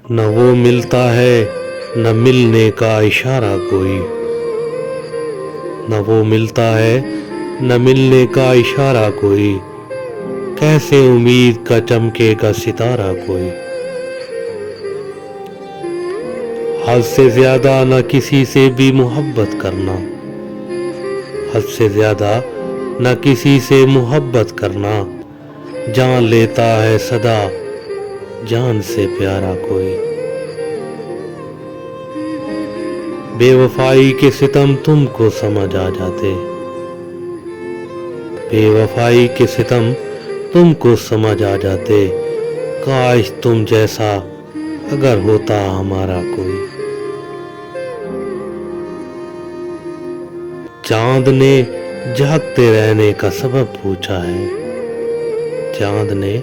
نہ وہ ملتا ہے نہ ملنے کا اشارہ کوئی، نہ وہ ملتا ہے نہ ملنے کا اشارہ کوئی، کیسے امید کا چمکے گا ستارہ کوئی۔ حد سے زیادہ نہ کسی سے بھی محبت کرنا، حد سے زیادہ نہ کسی سے محبت کرنا، جان لیتا ہے صدا جان سے پیارا کوئی۔ بے وفائی کے ستم تم کو سمجھ آ جاتے، بے وفائی کے ستم تم کو سمجھ آ جاتے، کاش تم جیسا اگر ہوتا ہمارا کوئی۔ چاند نے جاگتے رہنے کا سبب پوچھا ہے، چاند نے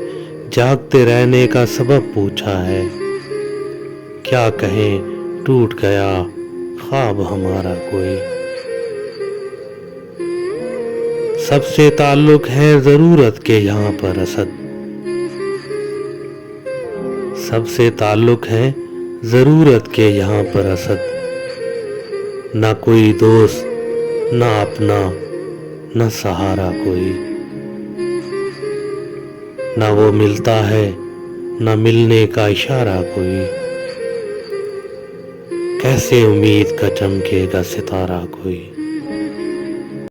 جاگتے رہنے کا سبب پوچھا ہے، کیا کہیں ٹوٹ گیا خواب ہمارا کوئی۔ سب سے تعلق ہے ضرورت کے یہاں پر اسد، سب سے تعلق ہے ضرورت کے یہاں پر اسد، نہ کوئی دوست نہ اپنا نہ سہارا کوئی، نہ وہ ملتا ہے نہ ملنے کا اشارہ کوئی، کیسے امید کا چمکے گا ستارہ کوئی۔